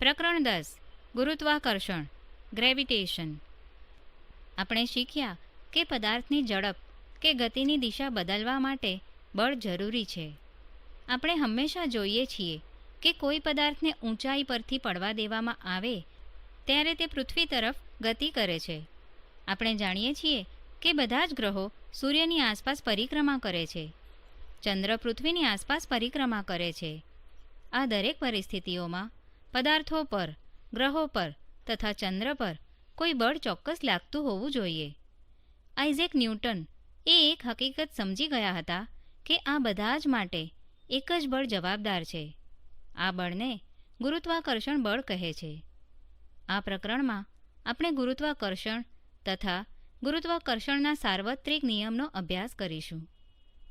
પ્રકરણ 10 ગુરુત્વાકર્ષણ ગ્રેવિટેશન. આપણે શીખ્યા કે પદાર્થની ઝડપ કે ગતિની દિશા બદલવા માટે બળ જરૂરી છે. આપણે હંમેશા જોઈએ છીએ કે કોઈ પદાર્થને ઊંચાઈ પરથી પડવા દેવામાં આવે ત્યારે તે પૃથ્વી તરફ ગતિ કરે છે. આપણે જાણીએ છીએ કે બધા જ ગ્રહો સૂર્યની આસપાસ પરિક્રમા કરે છે. ચંદ્ર પૃથ્વીની આસપાસ પરિક્રમા કરે છે. આ દરેક પરિસ્થિતિઓમાં પદાર્થો પર, ગ્રહો પર તથા ચંદ્ર પર કોઈ બળ ચોક્કસ લાગતું હોવું જોઈએ. આઇઝેક ન્યૂટન એ એક હકીકત સમજી ગયા હતા કે આ બધા જ માટે એક જ બળ જવાબદાર છે. આ બળને ગુરુત્વાકર્ષણ બળ કહે છે. આ પ્રકરણમાં આપણે ગુરુત્વાકર્ષણ તથા ગુરુત્વાકર્ષણના સાર્વત્રિક નિયમનો અભ્યાસ કરીશું.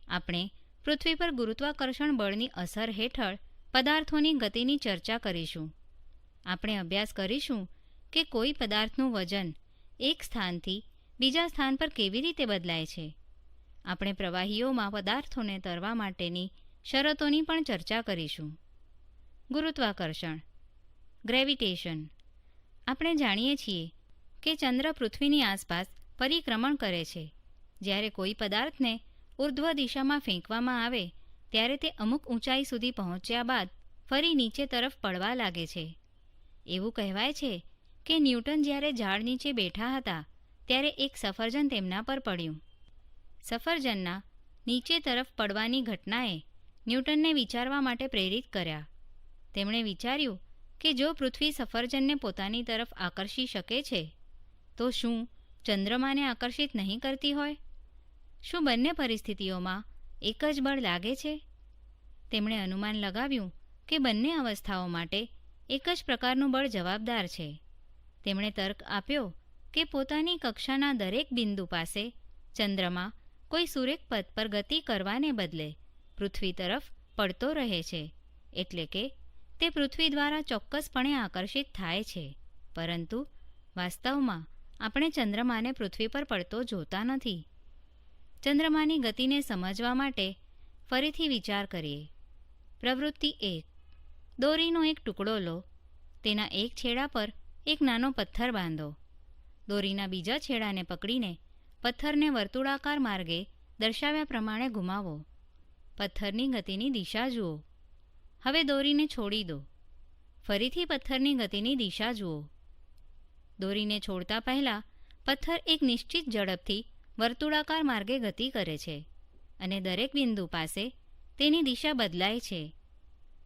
આપણે પૃથ્વી પર ગુરુત્વાકર્ષણ બળની અસર હેઠળ પદાર્થોની ગતિની ચર્ચા કરીશું. આપણે અભ્યાસ કરીશું કે કોઈ પદાર્થનું વજન એક સ્થાનથી બીજા સ્થાન પર કેવી રીતે બદલાય છે. આપણે પ્રવાહીઓમાં પદાર્થોને તરવા માટેની શરતોની પણ ચર્ચા કરીશું. ગુરુત્વાકર્ષણ ગ્રેવિટેશન. આપણે જાણીએ છીએ કે ચંદ્ર પૃથ્વીની આસપાસ પરિક્રમણ કરે છે. જ્યારે કોઈ પદાર્થને ઉર્ધ્વ દિશામાં ફેંકવામાં આવે ત્યારે તે અમુક ઊંચાઈ સુધી પહોંચ્યા બાદ ફરી નીચે તરફ પડવા લાગે છે. એવું કહેવાય છે કે ન્યૂટન જ્યારે ઝાડ નીચે બેઠા હતા ત્યારે એક સફરજન તેમના પર પડ્યું. સફરજનના નીચે તરફ પડવાની ઘટનાએ ન્યૂટનને વિચારવા માટે પ્રેરિત કર્યા. તેમણે વિચાર્યું કે જો પૃથ્વી સફરજનને પોતાની તરફ આકર્ષી શકે છે તો શું ચંદ્રમાને આકર્ષિત નહીં કરતી હોય? શું બંને પરિસ્થિતિઓમાં એક જ બળ લાગે છે? તેમણે અનુમાન લગાવ્યું કે બંને અવસ્થાઓ માટે એક જ પ્રકારનું બળ જવાબદાર છે. તેમણે તર્ક આપ્યો કે પોતાની કક્ષાના દરેક બિંદુ પાસે ચંદ્રમા કોઈ સુરેખ પથ પર ગતિ કરવાને બદલે પૃથ્વી તરફ પડતો રહે છે, એટલે કે તે પૃથ્વી દ્વારા ચોક્કસપણે આકર્ષિત થાય છે. પરંતુ વાસ્તવમાં આપણે ચંદ્રમાને પૃથ્વી પર પડતો જોતા નથી. ચંદ્રમાની ગતિને સમજવા માટે ફરીથી વિચાર કરીએ. પ્રવૃત્તિ 1. દોરીનો એક ટુકડો લો. તેના એક છેડા પર એક નાનો પથ્થર બાંધો. દોરીના બીજા છેડાને પકડીને પથ્થરને વર્તુળાકાર માર્ગે દર્શાવ્યા પ્રમાણે ઘુમાવો. પથ્થરની ગતિની દિશા જુઓ. હવે દોરીને છોડી દો. ફરીથી પથ્થરની ગતિની દિશા જુઓ. દોરીને છોડતા પહેલાં પથ્થર એક નિશ્ચિત ઝડપથી વર્તુળાકાર માર્ગે ગતિ કરે છે અને દરેક બિંદુ પાસે તેની દિશા બદલાય છે.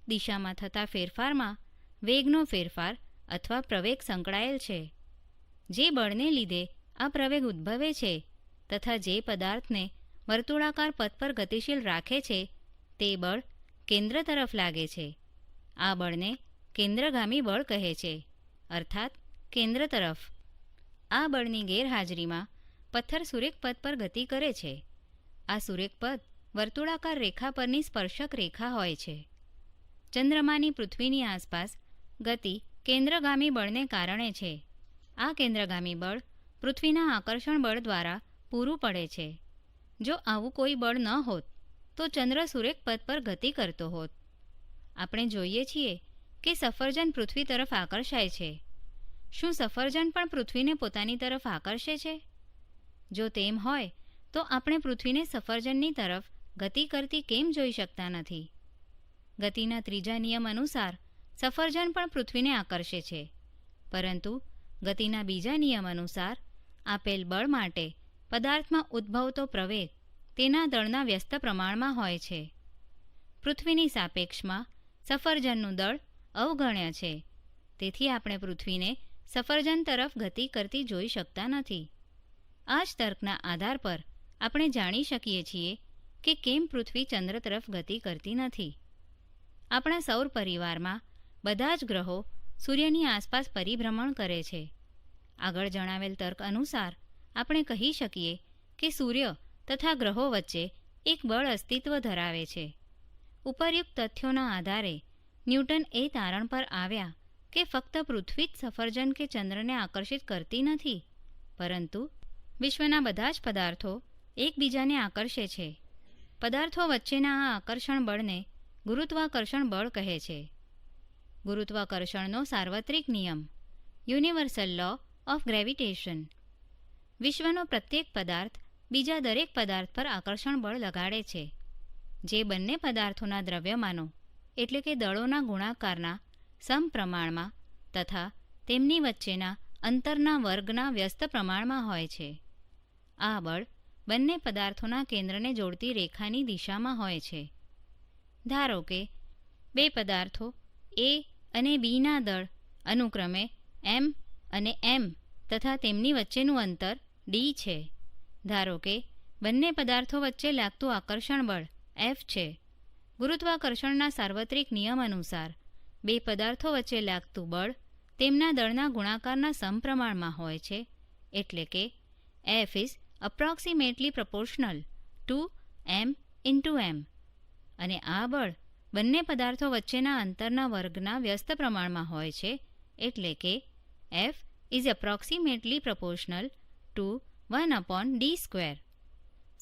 દિશામાં થતા ફેરફારમાં વેગનો ફેરફાર અથવા પ્રવેગ સંકળાયેલ છે. જે બળને લીધે આ પ્રવેગ ઉદ્ભવે છે તથા જે પદાર્થને વર્તુળાકાર પથ પર ગતિશીલ રાખે છે તે બળ કેન્દ્ર તરફ લાગે છે. આ બળને કેન્દ્રગામી બળ કહે છે, અર્થાત કેન્દ્ર તરફ. આ બળની ગેરહાજરીમાં પથ્થર સુરેખ પથ પર ગતિ કરે છે. આ સુરેખ પથ વર્તુળાકાર રેખા પરની સ્પર્શક રેખા હોય છે. ચંદ્રમાની પૃથ્વીની આસપાસ ગતિ કેન્દ્રગામી બળને કારણે છે. આ કેન્દ્રગામી બળ પૃથ્વીના આકર્ષણ બળ દ્વારા પૂરું પડે છે. જો આવું કોઈ બળ ન હોત તો ચંદ્ર સુરેખ પથ પર ગતિ કરતો હોત. આપણે જોઈએ છીએ કે સફરજન પૃથ્વી તરફ આકર્ષાય છે. શું સફરજન પણ પૃથ્વીને પોતાની તરફ આકર્ષે છે? જો તેમ હોય તો આપણે પૃથ્વીને સફરજનની તરફ ગતિ કરતી કેમ જોઈ શકતા નથી? ગતિના ત્રીજા નિયમ અનુસાર સફરજન પણ પૃથ્વીને આકર્ષે છે, પરંતુ ગતિના બીજા નિયમ અનુસાર આપેલ બળ માટે પદાર્થમાં ઉદ્ભવતો પ્રવેગ તેના દળના વ્યસ્ત પ્રમાણમાં હોય છે. પૃથ્વીની સાપેક્ષમાં સફરજનનું દળ અવગણ્ય છે, તેથી આપણે પૃથ્વીને સફરજન તરફ ગતિ કરતી જોઈ શકતા નથી. આ જ તર્કના આધાર પર આપણે જાણી શકીએ છીએ કે કેમ પૃથ્વી ચંદ્ર તરફ ગતિ કરતી નથી. આપણા સૌર પરિવારમાં બધા જ ગ્રહો સૂર્યની આસપાસ પરિભ્રમણ કરે છે. આગળ જણાવેલ તર્ક અનુસાર આપણે કહી શકીએ કે સૂર્ય તથા ગ્રહો વચ્ચે એક બળ અસ્તિત્વ ધરાવે છે. ઉપરયુક્ત તથ્યોના આધારે ન્યૂટન એ તારણ પર આવ્યા કે ફક્ત પૃથ્વી જ સફરજન કે ચંદ્રને આકર્ષિત કરતી નથી, પરંતુ વિશ્વના બધા જ પદાર્થો એકબીજાને આકર્ષે છે. પદાર્થો વચ્ચેના આ આકર્ષણ બળને ગુરુત્વાકર્ષણ બળ કહે છે. ગુરુત્વાકર્ષણનો સાર્વત્રિક નિયમ, યુનિવર્સલ લો ઓફ ગ્રેવિટેશન. વિશ્વનો પ્રત્યેક પદાર્થ બીજા દરેક પદાર્થ પર આકર્ષણ બળ લગાડે છે, જે બંને પદાર્થોના દ્રવ્યમાનો એટલે કે દળોના ગુણાકારના સમપ્રમાણમાં તથા તેમની વચ્ચેના અંતરના વર્ગના વ્યસ્ત પ્રમાણમાં હોય છે. આ બળ બંને પદાર્થોના કેન્દ્રને જોડતી રેખાની દિશામાં હોય છે. ધારો કે બે પદાર્થો એ અને બીના દળ અનુક્રમે m અને m તથા તેમની વચ્ચેનું અંતર d છે. ધારો કે બંને પદાર્થો વચ્ચે લાગતું આકર્ષણ બળ F છે. ગુરુત્વાકર્ષણના સાર્વત્રિક નિયમ અનુસાર બે પદાર્થો વચ્ચે લાગતું બળ તેમના દળના ગુણાકારના સમપ્રમાણમાં હોય છે, એટલે કે F is approximately proportional to m into m. અને આ બળ બંને પદાર્થો વચ્ચેના અંતરના વર્ગના વ્યસ્ત પ્રમાણમાં હોય છે, એટલે કે F is approximately proportional to 1/d².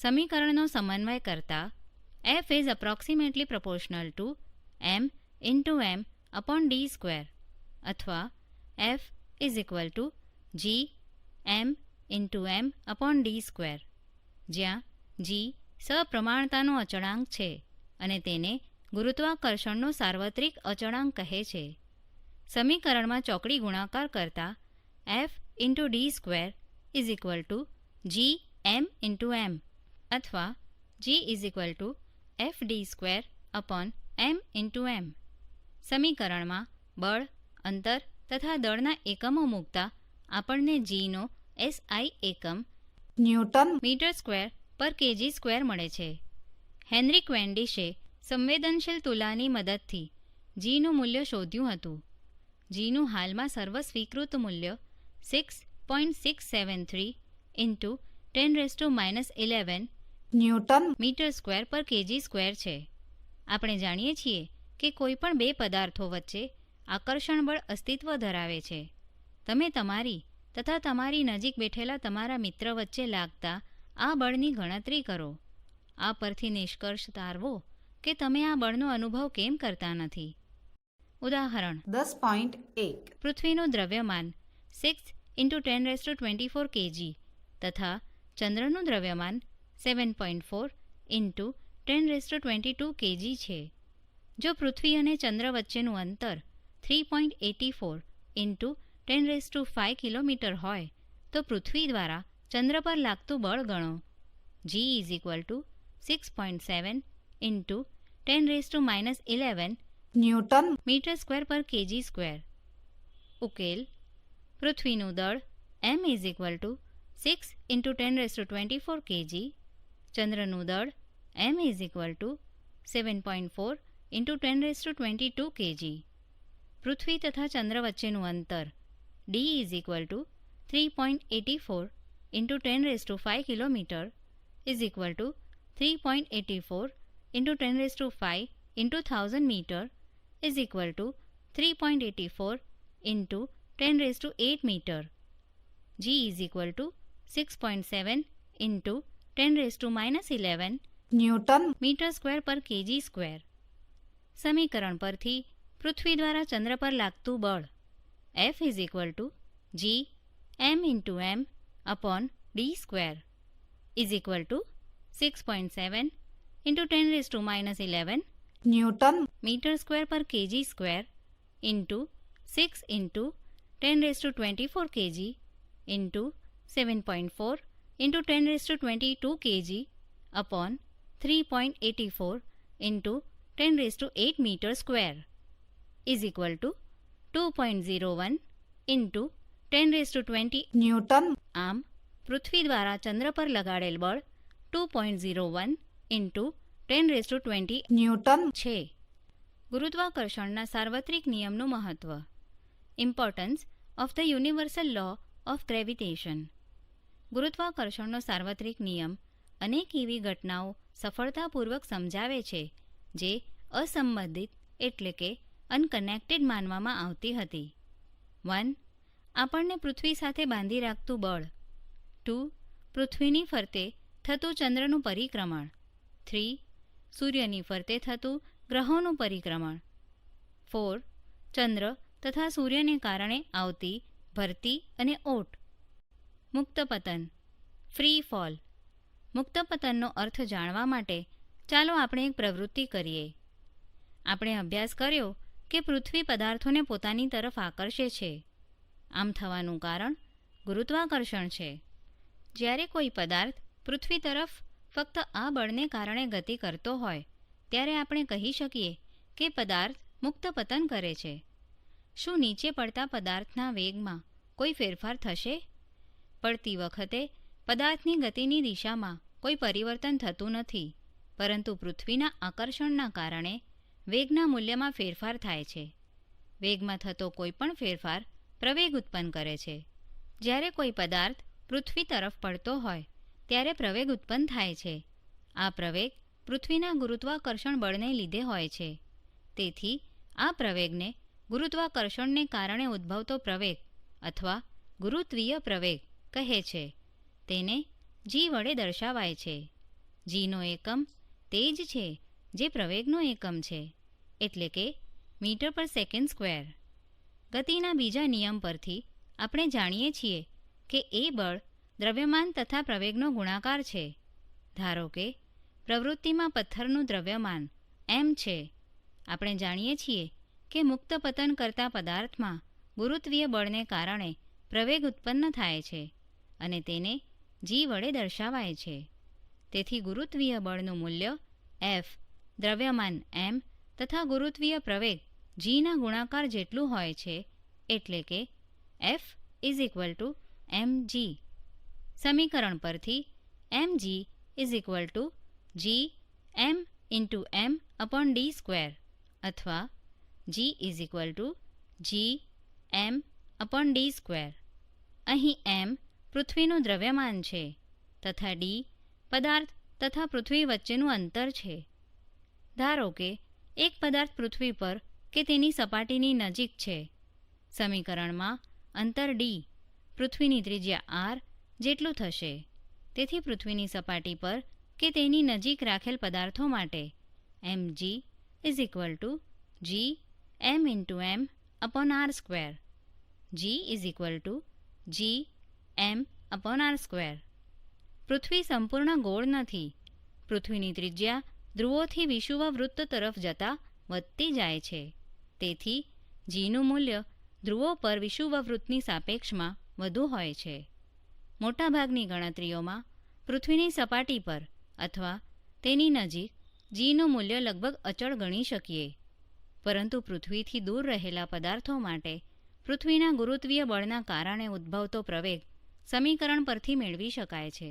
સમીકરણનો સમન્વય કરતા F is approximately proportional to m into m/d² અથવા F is equal to g m into m/d², જ્યાં g સપ્રમાણતાનો અચળાંક છે અને તેને ગુરુત્વાકર્ષણનો સાર્વત્રિક અચળાંક કહે છે. સમીકરણમાં ચોકડી ગુણાકાર કરતા F into d² is equal to g m into m અથવા g is equal to fd²/m into m. સમીકરણમાં બળ, અંતર તથા દળના એકમો મૂકતા આપણને gનો SI એકમ newton metre square per kg² મળે છે. હેનરી ક્વેન્ડિશે સંવેદનશીલ તુલાની મદદથી gનું મૂલ્ય શોધ્યું હતું. gનું હાલમાં સર્વસ્વીકૃત મૂલ્ય 6.673 × 10⁻11 newton metre square per kg² છે. આપણે જાણીએ છીએ કે કોઈપણ બે પદાર્થો વચ્ચે આકર્ષણ બળ અસ્તિત્વ ધરાવે છે. તમે તમારી તથા તમારી નજીક બેઠેલા તમારા મિત્ર વચ્ચે લાગતા આ બળની ગણતરી કરો. આ પરથી નિષ્કર્ષ તારવો કે તમે આ બળનો અનુભવ કેમ કરતા નથી. ઉદાહરણ 10.1. પૃથ્વીનું દ્રવ્યમાન 6 × 10⁻24 kg તથા ચંદ્રનું દ્રવ્યમાન 7.4 × 10⁻22 kg છે. જો પૃથ્વી અને ચંદ્ર વચ્ચેનું અંતર 3.84 × 10⁵ કિલોમીટર હોય તો પૃથ્વી દ્વારા ચંદ્ર પર લાગતું બળ ગણો. g is equal to 6.7 × 10⁻11 newton metre square per kg². ઉકેલ: પૃથ્વીનું દળ m is equal to 6 × 10⁻24 kg, ચંદ્રનું દળ m is equal to 7.4 × 10⁻22 kg. પૃથ્વી તથા ચંદ્ર વચ્ચેનું અંતર d is equal to 3.84 × 10⁵ kilometre is equal to 3.84 × 10⁵ into 1000 meter is equal to 3.84 into 10⁸ meter. g is equal to 6.7 into 10⁻11 newton metre square per kg². સમીકરણ પરથી પૃથ્વી દ્વારા ચંદ્ર પર લાગતું બળ F is equal to g m into m/d² is equal to 6.7 into 10⁻11 newton metre square per kg² into 6 into 10⁻24 kg into 7.4 into 10⁻22 kg upon 3.84 into 10⁸ meter square is equal to 2.01 into 10⁻20 newton. આમ પૃથ્વી દ્વારા ચંદ્ર પર લગાડેલ બળ 2.01 into 10⁻20 newton છે. ગુરુત્વાકર્ષણના સાર્વત્રિક નિયમનું મહત્વ. Importance of the universal law of gravitation. ગુરુત્વાકર્ષણનો સાર્વત્રિક નિયમ અનેક એવી ઘટનાઓ સફળતાપૂર્વક સમજાવે છે જે અસંબંધિત એટલે કે અનકનેક્ટેડ માનવામાં આવતી હતી. 1. આપણને પૃથ્વી સાથે બાંધી રાખતું બળ. 2. પૃથ્વીની ફરતે થતું ચંદ્રનું પરિક્રમણ. 3. સૂર્યની ફરતે થતું ગ્રહોનું પરિક્રમણ. 4. ચંદ્ર તથા સૂર્યને કારણે આવતી ભરતી અને ઓટ. મુક્ત પતન, ફ્રી ફોલ. મુક્ત પતનનો અર્થ જાણવા માટે ચાલો આપણે એક પ્રવૃત્તિ કરીએ. આપણે અભ્યાસ કર્યો કે પૃથ્વી પદાર્થોને પોતાની તરફ આકર્ષે છે. આમ થવાનું કારણ ગુરુત્વાકર્ષણ છે. જ્યારે કોઈ પદાર્થ પૃથ્વી તરફ ફક્ત આ બળને કારણે ગતિ કરતો હોય ત્યારે આપણે કહી શકીએ કે પદાર્થ મુક્ત પતન કરે છે. શું નીચે પડતા પદાર્થના વેગમાં કોઈ ફેરફાર થશે? પડતી વખતે પદાર્થની ગતિની દિશામાં કોઈ પરિવર્તન થતું નથી, પરંતુ પૃથ્વીના આકર્ષણના કારણે વેગના મૂલ્યમાં ફેરફાર થાય છે. વેગમાં થતો કોઈ પણ ફેરફાર પ્રવેગ ઉત્પન્ન કરે છે. જ્યારે કોઈ પદાર્થ પૃથ્વી તરફ પડતો હોય ત્યારે પ્રવેગ ઉત્પન્ન થાય છે. આ પ્રવેગ પૃથ્વીના ગુરુત્વાકર્ષણ બળને લીધે હોય છે. તેથી આ પ્રવેગને ગુરુત્વાકર્ષણને કારણે ઉદ્ભવતો પ્રવેગ અથવા ગુરુત્વીય પ્રવેગ કહે છે. તેને જી વડે દર્શાવાય છે. જીનો એકમ તે જ છે જે પ્રવેગનો એકમ છે, એટલે કે મીટર પર સેકન્ડ સ્ક્વેર. ગતિના બીજા નિયમ પરથી આપણે જાણીએ છીએ કે એ બળ દ્રવ્યમાન તથા પ્રવેગનો ગુણાકાર છે. ધારો કે પ્રવૃત્તિમાં પથ્થરનું દ્રવ્યમાન m છે. આપણે જાણીએ છીએ કે મુક્ત પતન કરતા પદાર્થમાં ગુરુત્વીય બળને કારણે પ્રવેગ ઉત્પન્ન થાય છે અને તેને જી વડે દર્શાવાય છે. તેથી ગુરુત્વીય બળનું મૂલ્ય F દ્રવ્યમાન m તથા ગુરુત્વીય પ્રવેગ જીના ગુણાકાર જેટલું હોય છે, એટલે કે F = mg. સમીકરણ પરથી mg = g m × m/d² અથવા g = g m/d². અહીં m પૃથ્વીનું દ્રવ્યમાન છે તથા d પદાર્થ તથા પૃથ્વી વચ્ચેનું અંતર છે. ધારો કે એક પદાર્થ પૃથ્વી પર કે તેની સપાટીની નજીક છે. સમીકરણમાં અંતર d પૃથ્વીની ત્રિજ્યા r જેટલું થશે. તેથી પૃથ્વીની સપાટી પર કે તેની નજીક રાખેલ પદાર્થો માટે mg = g m × m/r². g = g m/r². પૃથ્વી સંપૂર્ણ ગોળ નથી. પૃથ્વીની ત્રિજ્યા ધ્રુવોથી વિષુવવૃત્ત તરફ જતા વધતી જાય છે. તેથી જીનું મૂલ્ય ધ્રુવો પર વિષુવવૃત્તની સાપેક્ષમાં વધુ હોય છે. મોટાભાગની ગણતરીઓમાં પૃથ્વીની સપાટી પર અથવા તેની નજીક જીનું મૂલ્ય લગભગ અચળ ગણી શકીએ, પરંતુ પૃથ્વીથી દૂર રહેલા પદાર્થો માટે પૃથ્વીના ગુરુત્વીય બળના કારણે ઉદ્ભવતો પ્રવેગ સમીકરણ પરથી મેળવી શકાય છે.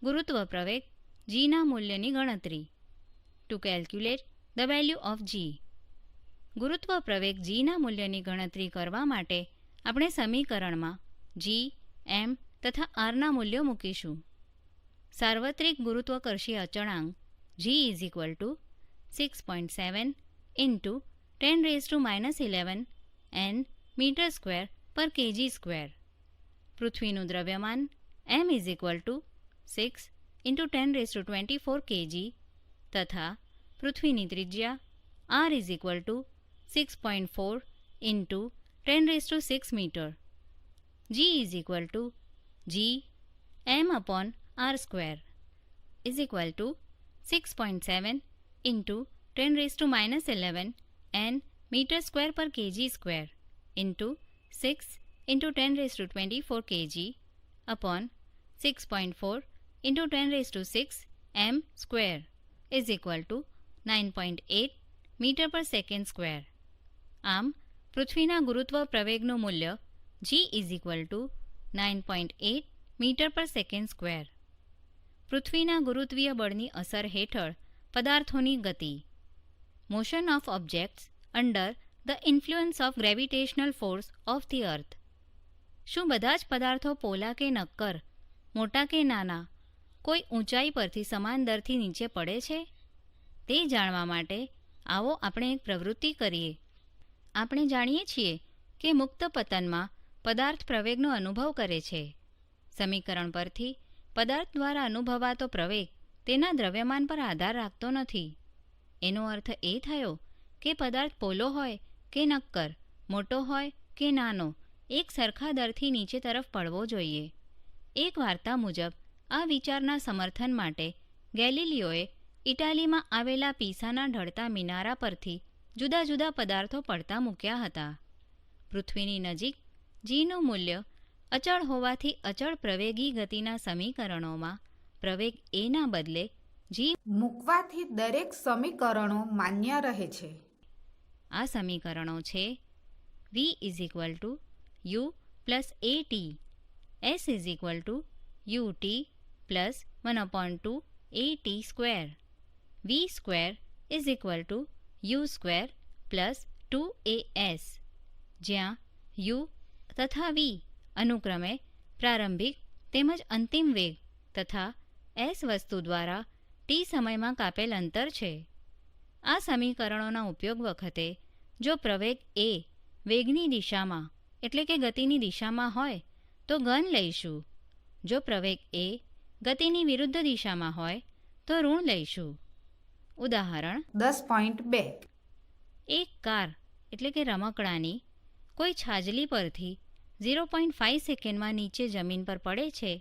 ગુરુત્વ પ્રવેગ જીના મૂલ્યની ગણતરી. To calculate the value of G. ગુરુત્વ પ્રવેગ જીના મૂલ્યની ગણતરી કરવા માટે આપણે સમીકરણમાં જી, એમ તથા આરના મૂલ્યો મૂકીશું. સાર્વત્રિક ગુરુત્વાકર્ષીય અચળાંક જી = 6.7 × 10⁻11 n m²/kg². પૃથ્વીનું દ્રવ્યમાન m = 6 × 1024 kg તથા પૃથ્વીની ત્રિજ્યા r = 6.4 × 10⁻6 metre. g = g m/r² = 6.7 × 10⁻11 n m²/kg² × 6 × 1024 kg upon 6.4 × 10⁻6 m² = 9.8 મીટર/સેકન્ડ². આમ પૃથ્વીના ગુરુત્વ પ્રવેગનું મૂલ્ય g = 9.8 મીટર/સેકન્ડ². પૃથ્વીના ગુરુત્વીય બળની અસર હેઠળ પદાર્થોની ગતિ. Motion of objects under the influence of gravitational force of the અર્થ. શું બધા જ પદાર્થો પોલા કે નક્કર, મોટા કે નાના, કોઈ ઊંચાઈ પરથી સમાન દરથી નીચે પડે છે? તે જાણવા માટે આવો આપણે એક પ્રવૃત્તિ કરીએ. આપણે જાણીએ છીએ કે મુક્ત પતનમાં પદાર્થ પ્રવેગનો અનુભવ કરે છે. સમીકરણ પરથી પદાર્થ દ્વારા અનુભવાતો પ્રવેગ તેના દ્રવ્યમાન પર આધાર રાખતો નથી. એનો અર્થ એ થયો કે પદાર્થ પોલો હોય કે નક્કર, મોટો હોય કે નાનો, એક સરખા દરથી નીચે તરફ પડવો જોઈએ. એક વાર્તા મુજબ આ વિચારના સમર્થન માટે ગેલિલિયોએ ઇટાલીમાં આવેલા પીસાના ઢળતા મિનારા પરથી જુદા જુદા પદાર્થો પડતા મૂક્યા હતા. પૃથ્વીની નજીક જીનું મૂલ્ય અચળ હોવાથી અચળ પ્રવેગી ગતિના સમીકરણોમાં પ્રવેગ એના બદલે જી મૂકવાથી દરેક સમીકરણો માન્ય રહે છે. આ સમીકરણો છે v u plus at, s ut plus 1/2 at square, v square u square plus 2as, જ્યાં u તથા v અનુક્રમે પ્રારંભિક તેમજ અંતિમ વેગ તથા s વસ્તુ દ્વારા t સમયમાં કાપેલ અંતર છે. આ સમીકરણોના ઉપયોગ વખતે જો પ્રવેગ એ વેગની દિશામાં એટલે કે ગતિની દિશામાં હોય તો ઘન લઈશું. જો પ્રવેગ એ ગતિની વિરુદ્ધ દિશામાં હોય તો ઋણ લઈશું. ઉદાહરણ 10.2. એક કાર એટલે કે રમકડાની કોઈ છાજલી પરથી 0.5 સેકન્ડમાં નીચે જમીન પર પડે છે.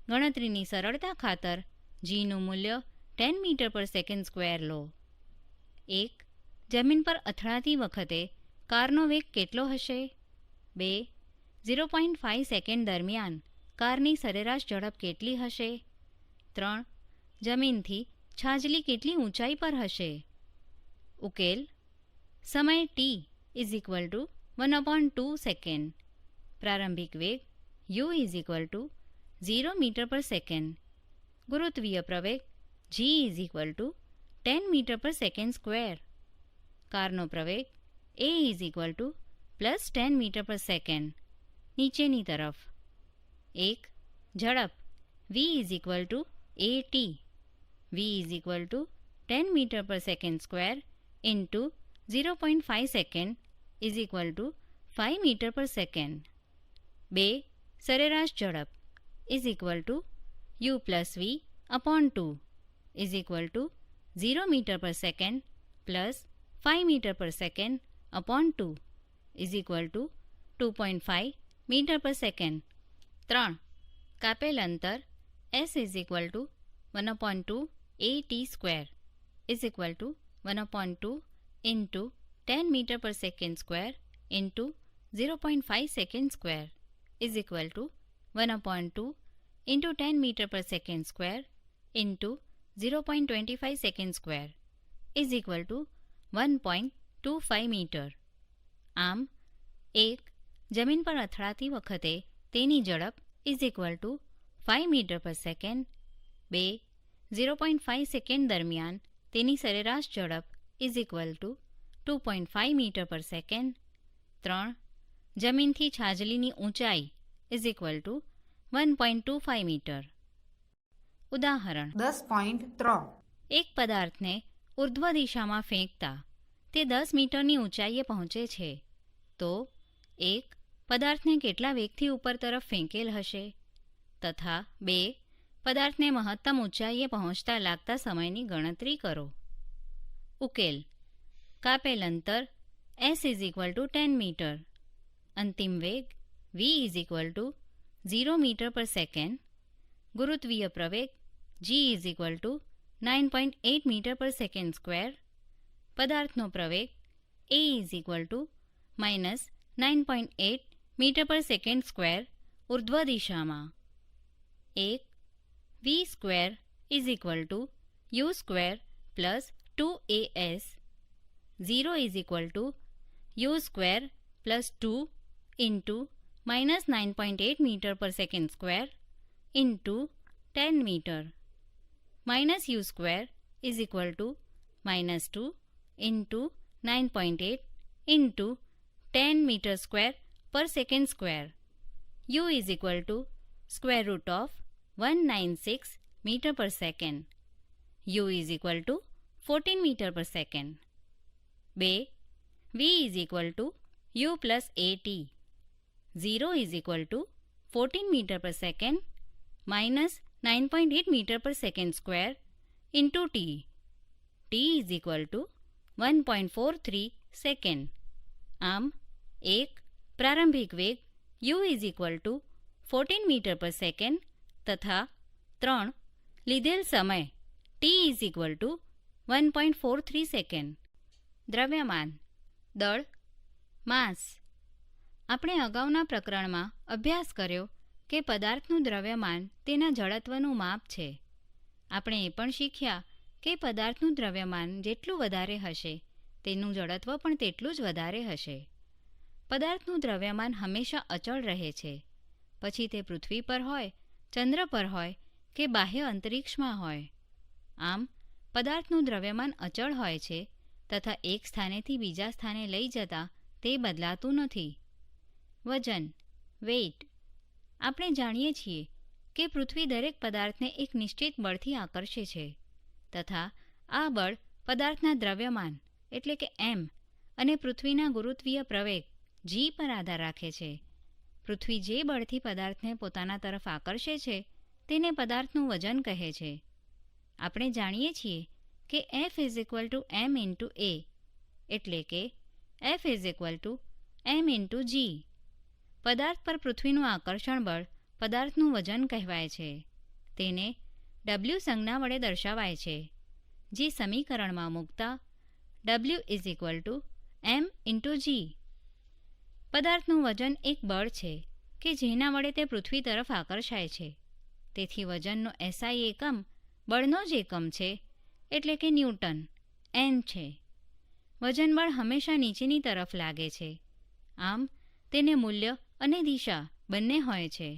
ગણતરીની સરળતા ખાતર જીનું મૂલ્ય 10 મીટર પર સેકન્ડ સ્ક્વેર લો. 1. જમીન પર અથડાતી વખતે કારનો વેગ કેટલો હશે? 2. 0.5 સેકન્ડ દરમિયાન કારની સરેરાશ ઝડપ કેટલી હશે? 3. જમીનથી છાજલી કેટલી ઊંચાઈ પર હશે? ઉકેલ: સમય t = 1/2 સેકન્ડ, પ્રારંભિક વેગ u = 0 મીટર પર સેકન્ડ, ગુરુત્વીય પ્રવેગ g = 10 metre per second square, કારનો પ્રવેગ a = +10 મીટર પર સેકન્ડ, નીચેની તરફ. 1. ઝડપ v at, v = 10 metre per second square into 0.5 second = 5 metre per second. 2. સરેરાશ ઝડપ u plus v upon 2 0 metre per second plus 5 metre per second upon 2 2.5 metre per second. 3. કાપેલ અંતર s = 1/2 at square 1/2 into 10 metre per second square into 0.5 second square 1/2 into 10 metre per second square into 0.25 second square 1.25 metre. આમ 1. જમીન પર અથડાતી વખતે તેની ઝડપ = 5 metre per second. 2. 0.5 second દરમિયાન તેની સરેરાશ ઝડપ = 2.5 મીટર પર સેકન્ડ. 3. જમીનથી છાજલીની ઊંચાઈ = 1.25 મીટર. ઉદાહરણ 10.3. એક પદાર્થને ઉર્ધ્વ દિશામાં ફેંકતા તે 10 મીટરની ઊંચાઈએ પહોંચે છે તો 1. પદાર્થને કેટલા વેગથી ઉપર તરફ ફેંકેલ હશે તથા 2. પદાર્થને મહત્તમ ઊંચાઈએ પહોંચતા લાગતા સમયની ગણતરી કરો. ઉકેલ: કાપેલ અંતર s = 10 મીટર, અંતિમ વેગ v = 0 મીટર પર સેકન્ડ, ગુરુત્વીય પ્રવેગ g = 9.8 metre per second square, પદાર્થનો પ્રવેગ a = -9.8 metre per second square ઉર્ધ્વ દિશામાં. 1. v square = u square plus 2as, 0 = u square plus 2 into -9.8 metre per second square into 10 metre, -u square = -2 into 9.8 into 10 metre square per second square, u = √196 metre per second, u = 14 metre per second. 2. v = u plus at, 0 = 14 metre per second -9.8 metre per second square into t, t = 1.43 second. આમ 1 પ્રારંભિક વેગ u = 14 metre per second તથા 3 લીધેલ સમય t = 1.43 second. દ્રવ્યમાન, દળ, માસ. આપણે અગાઉના પ્રકરણમાં અભ્યાસ કર્યો કે પદાર્થનું દ્રવ્યમાન તેના જડત્વનું માપ છે. આપણે એ પણ શીખ્યા કે પદાર્થનું દ્રવ્યમાન જેટલું વધારે હશે તેનું જડત્વ પણ તેટલું જ વધારે હશે. પદાર્થનું દ્રવ્યમાન હંમેશા અચળ રહે છે, પછી તે પૃથ્વી પર હોય, ચંદ્ર પર હોય કે બાહ્ય અંતરિક્ષમાં હોય. આમ પદાર્થનું દ્રવ્યમાન અચળ હોય છે તથા એક સ્થાનેથી બીજા સ્થાને લઈ જતા તે બદલાતું નથી. વજન, વેઇટ. આપણે જાણીએ છીએ કે પૃથ્વી દરેક પદાર્થને એક નિશ્ચિત બળથી આકર્ષે છે તથા આ બળ પદાર્થના દ્રવ્યમાન એટલે કે m અને પૃથ્વીના ગુરુત્વીય પ્રવેગ g પર આધાર રાખે છે. પૃથ્વી જે બળથી પદાર્થને પોતાના તરફ આકર્ષે છે તેને પદાર્થનું વજન કહે છે. આપણે જાણીએ છીએ કે F = m × a એટલે કે F = m × g. પદાર્થ પર પૃથ્વીનું આકર્ષણ બળ પદાર્થનું વજન કહેવાય છે. તેને W સંજ્ઞા વડે દર્શાવાય છે, જે સમીકરણમાં મૂકતા W = m × g. પદાર્થનું વજન એક બળ છે કે જેના વડે તે પૃથ્વી તરફ આકર્ષાય છે. તેથી વજનનો SI એકમ બળનો જ એકમ છે એટલે કે ન્યૂટન N છે. વજન બળ હંમેશા નીચેની તરફ લાગે છે, આમ તેને મૂલ્ય અને દિશા બંને હોય છે.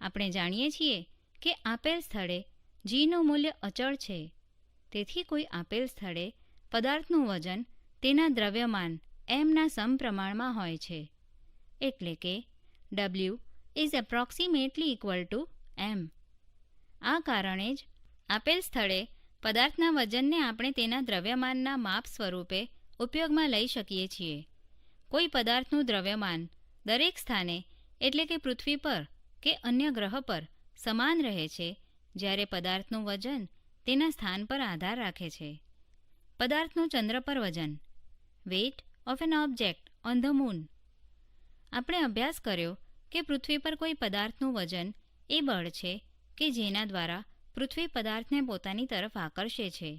આપણે જાણીએ છીએ કે આપેલ સ્થળે gનું મૂલ્ય અચળ છે, તેથી કોઈ આપેલ સ્થળે પદાર્થનું વજન તેના દ્રવ્યમાન mના સમપ્રમાણમાં હોય છે, એટલે કે W = m. આ કારણે જ આપેલ સ્થળે પદાર્થના વજનને આપણે તેના દ્રવ્યમાનના માપ સ્વરૂપે ઉપયોગમાં લઈ શકીએ છીએ. કોઈ પદાર્થનું દ્રવ્યમાન દરેક સ્થાને એટલે કે પૃથ્વી પર કે અન્ય ગ્રહ પર સમાન રહે છે, જ્યારે પદાર્થનું વજન તેના સ્થાન પર આધાર રાખે છે. પદાર્થનું ચંદ્ર પર વજન. Weight of an object on the moon. આપણે અભ્યાસ કર્યો કે પૃથ્વી પર કોઈ પદાર્થનું વજન એ બળ છે કે જેના દ્વારા પૃથ્વી પદાર્થને પોતાની તરફ આકર્ષે છે.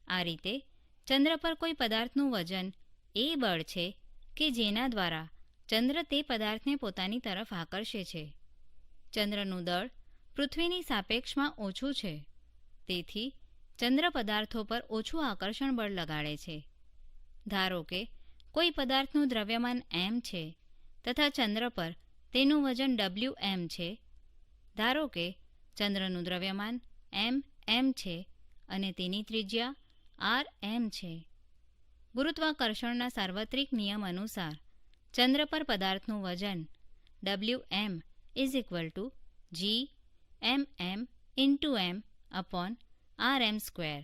આ રીતે ચંદ્ર પર કોઈ પદાર્થનું વજન એ બળ છે કે જેના દ્વારા ચંદ્ર તે પદાર્થને પોતાની તરફ આકર્ષે છે. ચંદ્રનું દળ પૃથ્વીની સાપેક્ષમાં ઓછું છે, તેથી ચંદ્ર પદાર્થો પર ઓછું આકર્ષણ બળ લગાડે છે. ધારો કે કોઈ પદાર્થનું દ્રવ્યમાન m છે તથા ચંદ્ર પર તેનું વજન Wm છે. ધારો કે ચંદ્રનું દ્રવ્યમાન m છે અને તેની ત્રિજ્યા rm છે. ગુરુત્વાકર્ષણના સાર્વત્રિક નિયમ અનુસાર ચંદ્ર પર પદાર્થનું વજન Wm = g(m)m × m/rm².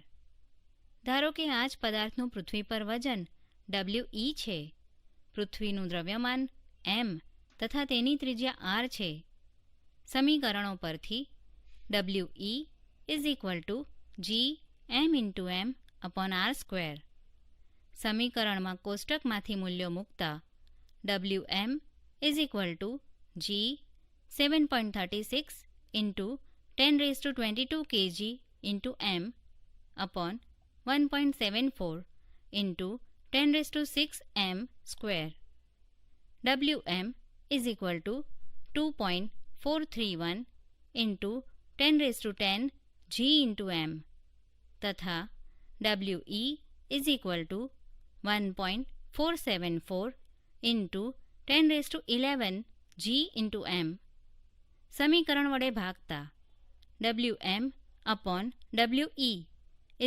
ધારો કે આ જ પદાર્થનું પૃથ્વી પર વજન We છે. પૃથ્વીનું દ્રવ્યમાન m તથા તેની ત્રિજ્યા r છે. સમીકરણો પરથી We = g(m) × m/r². સમીકરણમાં કોષ્ટકમાંથી મૂલ્યો મૂકતા Wm = g(7.36 × 1022 kg × m/1.74 × 10⁶ m². Wm = 2.431 × 1010 g × m તથા We = 1.474 × 1011 g × m. સમીકરણ વડે ભાગતા Wm/We =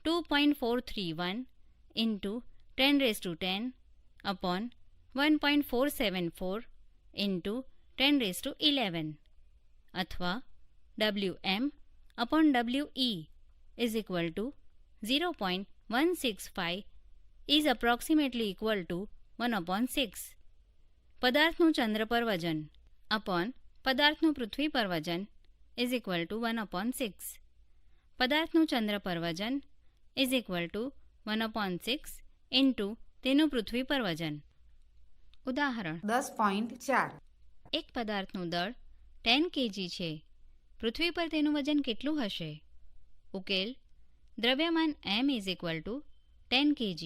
2.431 × 1010 1.474 × 1011 અથવા Wm/We = 0.165 is approximately equal to 1/6. પદાર્થનું ચંદ્ર પર વજન પદાર્થનું પૃથ્વી પર વજન = 1/6. પદાર્થનું ચંદ્ર પર વજન = 1/6 × તેનું પૃથ્વી પર વજન. ઉદાહરણ: 10.4 એક પદાર્થનું દળ 10 kg છે. પૃથ્વી પર તેનું વજન કેટલું હશે? ઉકેલ: દ્રવ્યમાન m = 10 kg,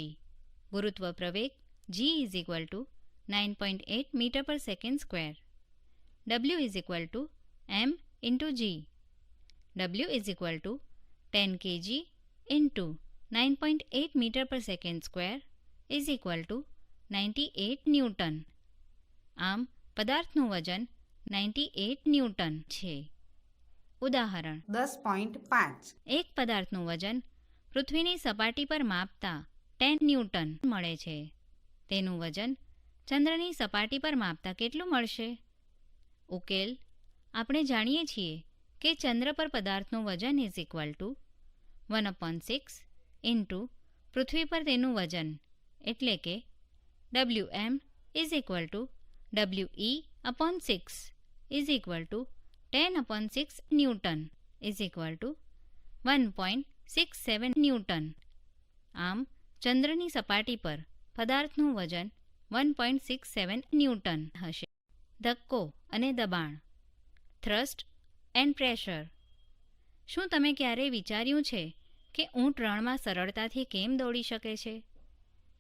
ગુરુત્વ પ્રવેગ g = 9.8 મીટર/સેકન્ડ², w m × g. w 10 kg × 9.8 મીટર/સેકન્ડ² = 98 newton. આમ પદાર્થનું વજન 98 ન્યૂટન છે. ઉદાહરણ: 10.5 એક પદાર્થનું વજન પૃથ્વીની સપાટી પર માપતા 10 ન્યૂટન મળે છે. તેનું વજન ચંદ્રની સપાટી પર માપતા કેટલું મળશે? ઉકેલ: આપણે જાણીએ છીએ કે ચંદ્ર પર પદાર્થનું વજન = 1/6 × પૃથ્વી પર તેનું વજન, એટલે કે Wm = We/6 10/6 ન્યૂટન = 1.67 ન્યૂટન. આમ ચંદ્રની સપાટી પર પદાર્થનું વજન 1.67 ન્યૂટન હશે. ધક્કો અને દબાણ. Thrust and pressure. શું તમે ક્યારેય વિચાર્યું છે કે ઊંટ રણમાં સરળતાથી કેમ દોડી શકે છે?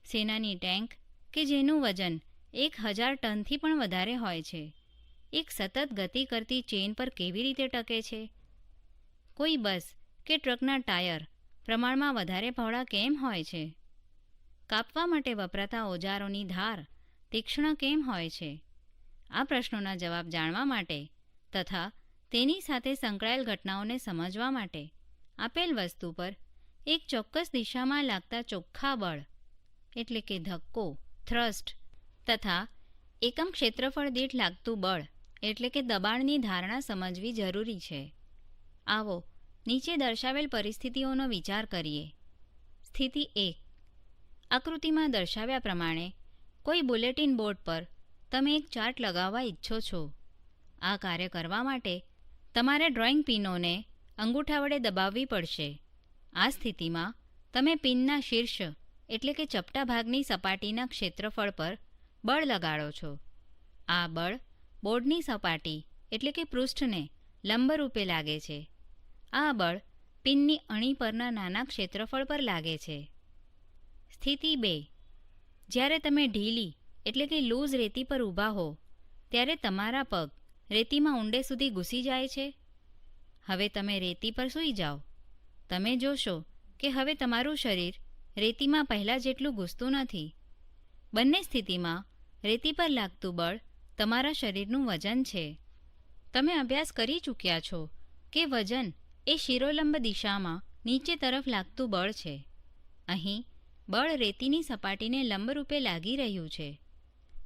સેનાની ટેન્ક કે જેનું વજન 1000 ટનથી પણ વધારે હોય છે, એક સતત ગતિ કરતી ચેન પર કેવી રીતે ટકે છે? કોઈ બસ કે ટ્રકના ટાયર પ્રમાણમાં વધારે પહોળા કેમ હોય છે? કાપવા માટે વપરાતા ઓજારોની ધાર તીક્ષ્ણ કેમ હોય છે? આ પ્રશ્નોના જવાબ જાણવા માટે તથા તેની સાથે સંકળાયેલ ઘટનાઓને સમજવા માટે આપેલ વસ્તુ પર એક ચોક્કસ દિશામાં લાગતા ચોખ્ખા બળ, એટલે કે ધક્કો, થ્રસ્ટ, તથા એકમ ક્ષેત્રફળ દીઠ લાગતું બળ, એટલે કે દબાણની ધારણા સમજવી જરૂરી છે. આવો નીચે દર્શાવેલ પરિસ્થિતિઓનો વિચાર કરીએ. સ્થિતિ 1. આકૃતિમાં દર્શાવ્યા પ્રમાણે કોઈ બુલેટિન બોર્ડ પર તમે એક ચાર્ટ લગાવવા ઈચ્છો છો. આ કાર્ય કરવા માટે તમારે ડ્રોઈંગ પિનોને અંગૂઠા વડે દબાવવી પડશે. આ સ્થિતિમાં તમે પિનના શીર્ષ, એટલે કે ચપટા ભાગની સપાટીના ક્ષેત્રફળ પર બળ લગાડો છો. આ બળ બોર્ડની સપાટી, એટલે કે પૃષ્ઠને લંબરૂપે લાગે છે. આ બળ પિનની અણી પરના નાના ક્ષેત્રફળ પર લાગે છે. સ્થિતિ 2. જ્યારે તમે ઢીલી, એટલે કે લૂઝ રેતી પર ઊભા હો ત્યારે તમારા પગ રેતીમાં ઊંડે સુધી ઘૂસી જાય છે. હવે તમે રેતી પર સૂઈ જાઓ. તમે જોશો કે હવે તમારું શરીર રેતીમાં પહેલાં જેટલું ઘૂસતું નથી. બંને સ્થિતિમાં રેતી પર લાગતું બળ તમારા શરીરનું વજન છે. તમે અભ્યાસ કરી ચૂક્યા છો કે વજન એ શિરોલંબ દિશામાં નીચે તરફ લાગતું બળ છે. અહીં બળ રેતીની સપાટીને લંબરૂપે લાગી રહ્યું છે.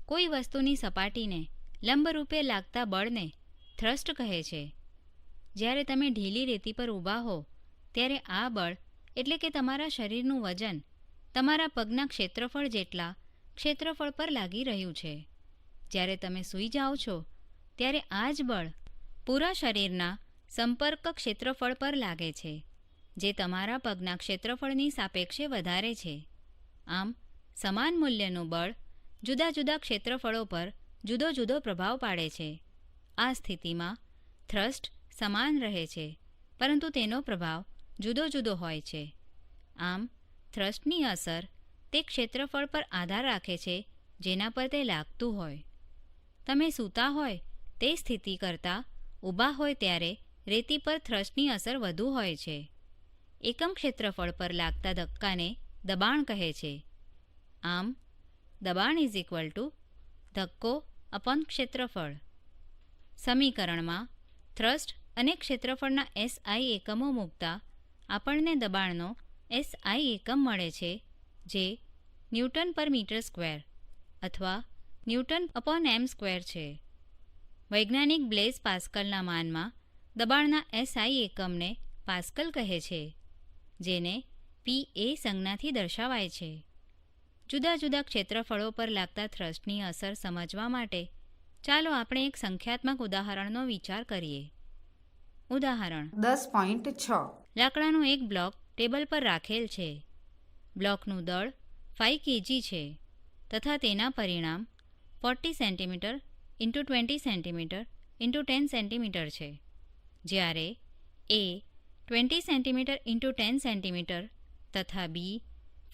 કોઈ વસ્તુની સપાટીને લંબરૂપે લાગતા બળને થ્રસ્ટ કહે છે. જ્યારે તમે ઢીલી રેતી પર ઊભા હો ત્યારે આ બળ, એટલે કે તમારા શરીરનું વજન, તમારા પગના ક્ષેત્રફળ જેટલા ક્ષેત્રફળ પર લાગી રહ્યું છે. જ્યારે તમે સૂઈ જાઓ છો ત્યારે આ જ બળ પૂરા શરીરના સંપર્ક ક્ષેત્રફળ પર લાગે છે, જે તમારા પગના ક્ષેત્રફળની સાપેક્ષે વધારે છે. આમ સમાન મૂલ્યનું બળ જુદા જુદા ક્ષેત્રફળો પર જુદો જુદો પ્રભાવ પાડે છે. આ સ્થિતિમાં થ્રસ્ટ સમાન રહે છે, પરંતુ તેનો પ્રભાવ જુદો જુદો હોય છે. આમ થ્રસ્ટની અસર તે ક્ષેત્રફળ પર આધાર રાખે છે જેના પર તે લાગતું હોય. તમે સૂતા હોય તે સ્થિતિ કરતાં ઊભા હોય ત્યારે રેતી પર થ્રસ્ટની અસર વધુ હોય છે. એકમ ક્ષેત્રફળ પર લાગતા ધક્કાને દબાણ કહે છે. આમ દબાણ = ધક્કો / ક્ષેત્રફળ. સમીકરણમાં થ્રસ્ટ અને ક્ષેત્રફળના SI એકમો મૂકતા આપણને દબાણનો SI એકમ મળે છે, જે Nm² અથવા Nm² છે. વૈજ્ઞાનિક બ્લેઝ પાસ્કલના માનમાં દબાણના SI એકમને પાસ્કલ કહે છે, જેને PA સંજ્ઞાથી દર્શાવાય છે. જુદા જુદા ક્ષેત્રફળો પર લાગતા થ્રસ્ટની અસર સમજવા માટે ચાલો આપણે એક સંખ્યાત્મક ઉદાહરણનો વિચાર કરીએ. ઉદાહરણ 10.6 લાકડાનું એક બ્લોક ટેબલ પર રાખેલ છે. બ્લોકનું દળ 5 kg છે. તથા તેના પરિણામ 40 centimetre into 20 centimetre into 10 centimetre છે, જ્યારે એ 20 સેન્ટીમીટર ઇન્ટુ 10 સેન્ટીમીટર તથા બી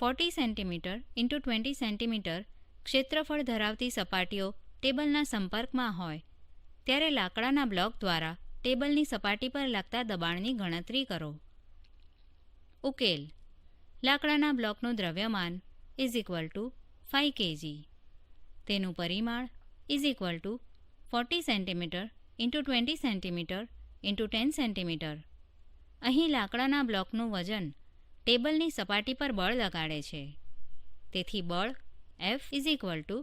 40 સેન્ટીમીટર ઇન્ટુ 20 સેન્ટીમીટર ક્ષેત્રફળ ધરાવતી સપાટીઓ ટેબલના સંપર્કમાં હોય ત્યારે લાકડાના બ્લોક દ્વારા ટેબલની સપાટી પર લાગતા દબાણની ગણતરી કરો. ઉકેલ: લાકડાના બ્લોકનું દ્રવ્યમાન ઇઝ ઇક્વલ ટુ 5 kg. તેનું પરિમાણ is equal to 40 centimetre into 20 centimetre into 10 centimetre. અહીં લાકડાના બ્લોકનું વજન ટેબલની સપાટી પર બળ લગાડે છે, તેથી બળ F is equal to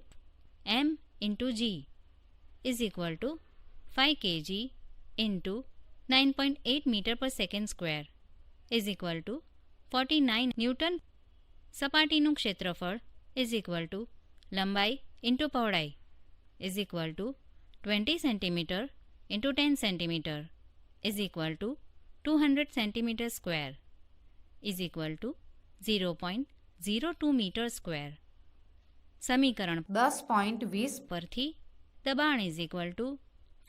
m into g is equal to 5 kg into 9.8 metre per second square is equal to 49 newton. સપાટીનું ક્ષેત્રફળ ઇઝ ઇક્વલ ટુ લંબાઈ ઇન્ટુ પહોળાઈ is equal to 20 centimetre into 10 centimetre is equal to 200 centimetre square is equal to 0.02 metre square. સમીકરણ 10.20 પરથી દબાણ is equal to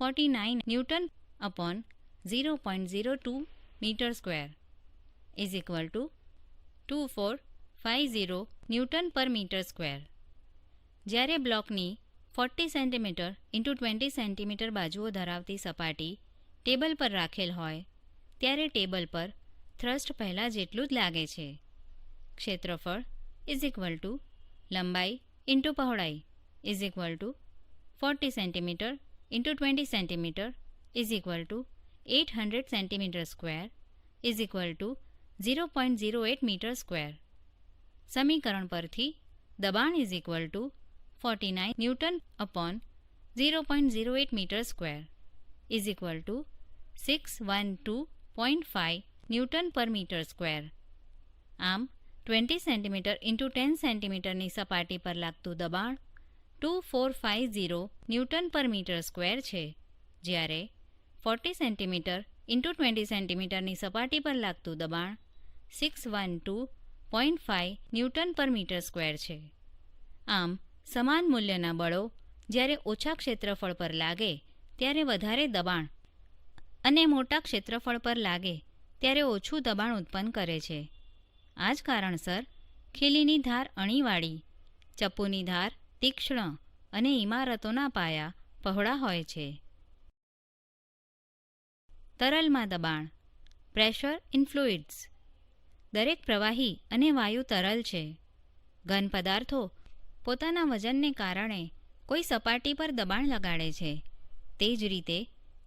49 newton upon 0.02 metre square is equal two 2450 newton per metre square. જ્યારે બ્લોકની 40 centimetre into 20 centimetre બાજુઓ ધરાવતી સપાટી table પર રાખેલ હોય ત્યારે ટેબલ પર થ્રસ્ટ પહેલાં જેટલું જ લાગે છે. ક્ષેત્રફળ ઇઝ ઇક્વલ ટુ લંબાઈ ઇન્ટુ પહોળાઈ is equal to 40 centimetre into 20 centimetre is equal to 800 centimetre square is equal to 0.08 metre square. સમીકરણ પરથી દબાણ is equal to 49 newton upon 0.08 metre square is equal to 612.5 newton per metre square. આમ 20 centimetre into 10 સેન્ટીમીટરની સપાટી પર લાગતું દબાણ 2450 newton per metre square છે, જ્યારે 40 સેન્ટીમીટર ઇન્ટુ 20 સેન્ટીમીટરની સપાટી પર લાગતું દબાણ 612.5 ન્યૂટન પર મીટર સ્ક્વેર છે. આમ સમાન મૂલ્યના બળો જ્યારે ઓછા ક્ષેત્રફળ પર લાગે ત્યારે વધારે દબાણ અને મોટા ક્ષેત્રફળ પર લાગે ત્યારે ઓછું દબાણ ઉત્પન્ન કરે છે. આ જ કારણસર ખીલીની ધાર અણીવાળી, ચપ્પુની ધાર તીક્ષ્ણ અને ઇમારતોના પાયા પહોળા હોય છે. તરલમાં દબાણ પ્રેશર ઇન ફ્લુઇડ્સ. દરેક પ્રવાહી અને વાયુ તરલ છે. ઘન પદાર્થો પોતાના વજનને કારણે કોઈ સપાટી પર દબાણ લગાડે છે. તે જ રીતે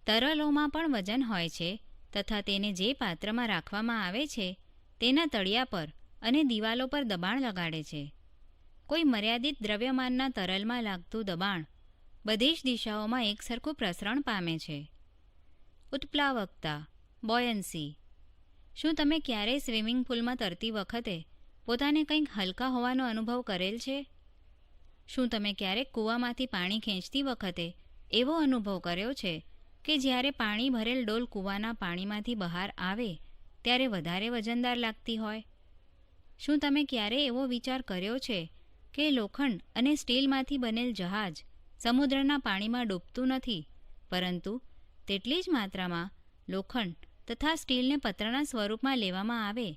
તરલોમાં પણ વજન હોય છે તથા તેને જે પાત્રમાં રાખવામાં આવે છે તેના તળિયા પર અને દિવાલો પર દબાણ લગાડે છે. કોઈ મર્યાદિત દ્રવ્યમાનના તરલમાં લાગતું દબાણ બધી જ દિશાઓમાં એકસરખું પ્રસરણ પામે છે. ઉત્પ્લાવકતા બોયન્સી. શું તમે ક્યારેય સ્વિમિંગ પુલમાં તરતી વખતે પોતાને કંઈક હલકા હોવાનો અનુભવ કરેલ છે? શું તમે ક્યારેક કૂવામાંથી પાણી ખેંચતી વખતે એવો અનુભવ કર્યો છે કે જ્યારે પાણી ભરેલ ડોલ કૂવાના પાણીમાંથી બહાર આવે ત્યારે વધારે વજનદાર લાગતી હોય? શું તમે ક્યારેય એવો વિચાર કર્યો છે કે લોખંડ અને સ્ટીલમાંથી બનેલ જહાજ સમુદ્રના પાણીમાં ડૂબતું નથી, પરંતુ તેટલી જ માત્રામાં લોખંડ તથા સ્ટીલને પતરાના સ્વરૂપમાં લેવામાં આવે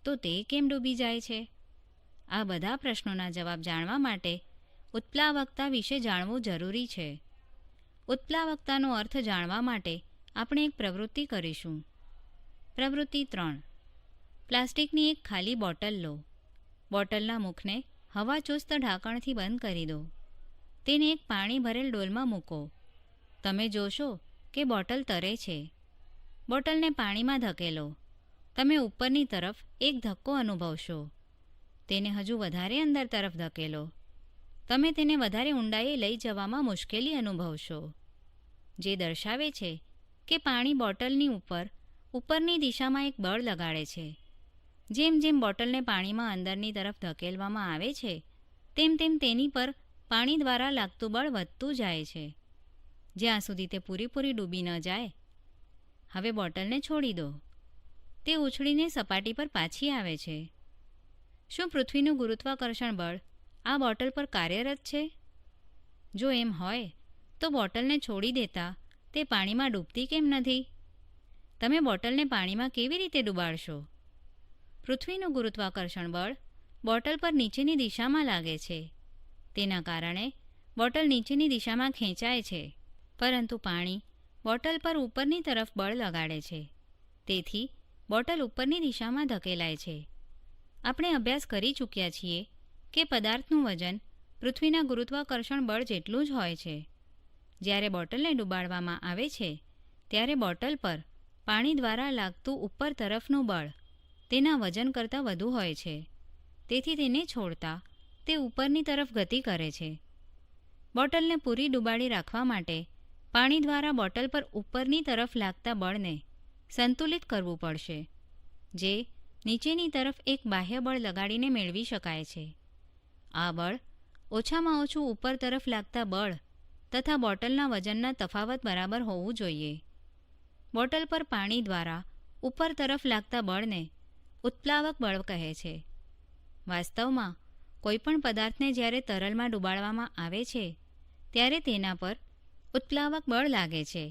તો તે કેમ ડૂબી જાય છે? આ બધા પ્રશ્નોના જવાબ જાણવા માટે ઉત્પ્લાવકતા વિશે જાણવું જરૂરી છે. ઉત્પ્લાવકતાનો અર્થ જાણવા માટે આપણે એક પ્રવૃત્તિ કરીશું. પ્રવૃત્તિ 3. પ્લાસ્ટિકની એક ખાલી બોટલ લો. બોટલના મુખને હવાચુસ્ત ઢાંકણથી બંધ કરી દો. તેને એક પાણી ભરેલ ડોલમાં મૂકો. તમે જોશો કે બોટલ તરે છે. બોટલને પાણીમાં ધકેલો. તમે ઉપરની તરફ એક ધક્કો અનુભવશો. તેને હજુ વધારે અંદર તરફ ધકેલો. તમે તેને વધારે ઊંડાઈએ લઈ જવામાં મુશ્કેલી અનુભવશો, જે દર્શાવે છે કે પાણી બોટલની ઉપરની દિશામાં એક બળ લગાડે છે. જેમ જેમ બોટલને પાણીમાં અંદરની તરફ ધકેલવામાં આવે છે તેમ તેમ તેની પર પાણી દ્વારા લાગતું બળ વધતું જાય છે, જ્યાં સુધી તે પૂરેપૂરી ડૂબી ન જાય. હવે બોટલને છોડી દો. તે ઉછળીને સપાટી પર પાછી આવે છે. શું પૃથ્વીનું ગુરુત્વાકર્ષણ બળ આ બોટલ પર કાર્યરત છે? જો એમ હોય તો બોટલને છોડી દેતા તે પાણીમાં ડૂબતી કેમ નથી? તમે બોટલને પાણીમાં કેવી રીતે ડૂબાડશો? પૃથ્વીનું ગુરુત્વાકર્ષણ બળ બોટલ પર નીચેની દિશામાં લાગે છે. તેના કારણે બોટલ નીચેની દિશામાં ખેંચાય છે, પરંતુ પાણી બોટલ પર ઉપરની તરફ બળ લગાડે છે. તેથી બોટલ ઉપરની દિશામાં ધકેલાય છે. આપણે અભ્યાસ કરી ચૂક્યા છીએ કે પદાર્થનું વજન પૃથ્વીના ગુરુત્વાકર્ષણ બળ જેટલું જ હોય છે. જ્યારે બોટલને ડૂબાડવામાં આવે છે ત્યારે બોટલ પર પાણી દ્વારા લાગતું ઉપર તરફનું બળ તેના વજન કરતાં વધુ હોય છે. તેથી તેને છોડતા તે ઉપરની તરફ ગતિ કરે છે. બોટલને પૂરી ડૂબાડી રાખવા માટે પાણી દ્વારા બોટલ પર ઉપરની તરફ લાગતા બળને સંતુલિત કરવું પડશે, જે નીચેની તરફ એક બાહ્ય બળ લગાડીને મેળવી શકાય છે. આ બળ ઓછામાં ઓછું ઉપર તરફ લાગતા બળ તથા બોટલના વજનના તફાવત બરાબર હોવું જોઈએ. બોટલ પર પાણી દ્વારા ઉપર તરફ લાગતા બળને ઉત્પ્લાવક બળ કહે છે. વાસ્તવમાં કોઈપણ પદાર્થને જ્યારે તરલમાં ડૂબાડવામાં આવે છે ત્યારે તેના પર ઉત્પ્લાવક બળ લાગે છે.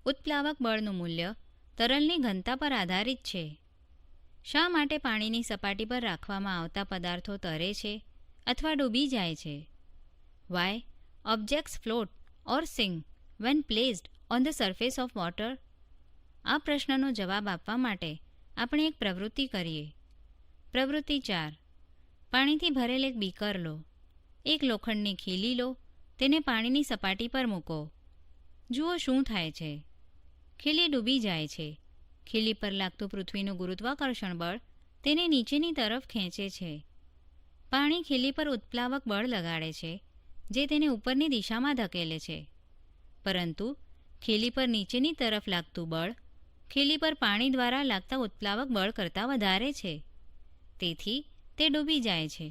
ઉત્પ્લાવક બળનું મૂલ્ય તરલની ઘનતા પર આધારિત છે. શા માટે પાણીની સપાટી પર રાખવામાં આવતા પદાર્થો તરે છે અથવા ડૂબી જાય છે? Why objects float or sink when placed on the surface of water? આ પ્રશ્નનો જવાબ આપવા માટે આપણે એક પ્રવૃત્તિ કરીએ. પ્રવૃત્તિ 4. પાણીથી ભરેલ એક બીકર લો. એક લોખંડની ખીલી લો. તેને પાણીની સપાટી પર મૂકો. જુઓ શું થાય છે. ખીલી ડૂબી જાય છે. ખીલી પર લાગતું પૃથ્વીનું ગુરુત્વાકર્ષણ બળ તેને નીચેની તરફ ખેંચે છે. પાણી ખીલી પર ઉત્પ્લાવક બળ લગાડે છે, જે તેને ઉપરની દિશામાં ધકેલે છે. પરંતુ ખીલી પર નીચેની તરફ લાગતું બળ ખીલી પર પાણી દ્વારા લાગતા ઉત્પ્લાવક બળ કરતાં વધારે છે. તેથી તે ડૂબી જાય છે.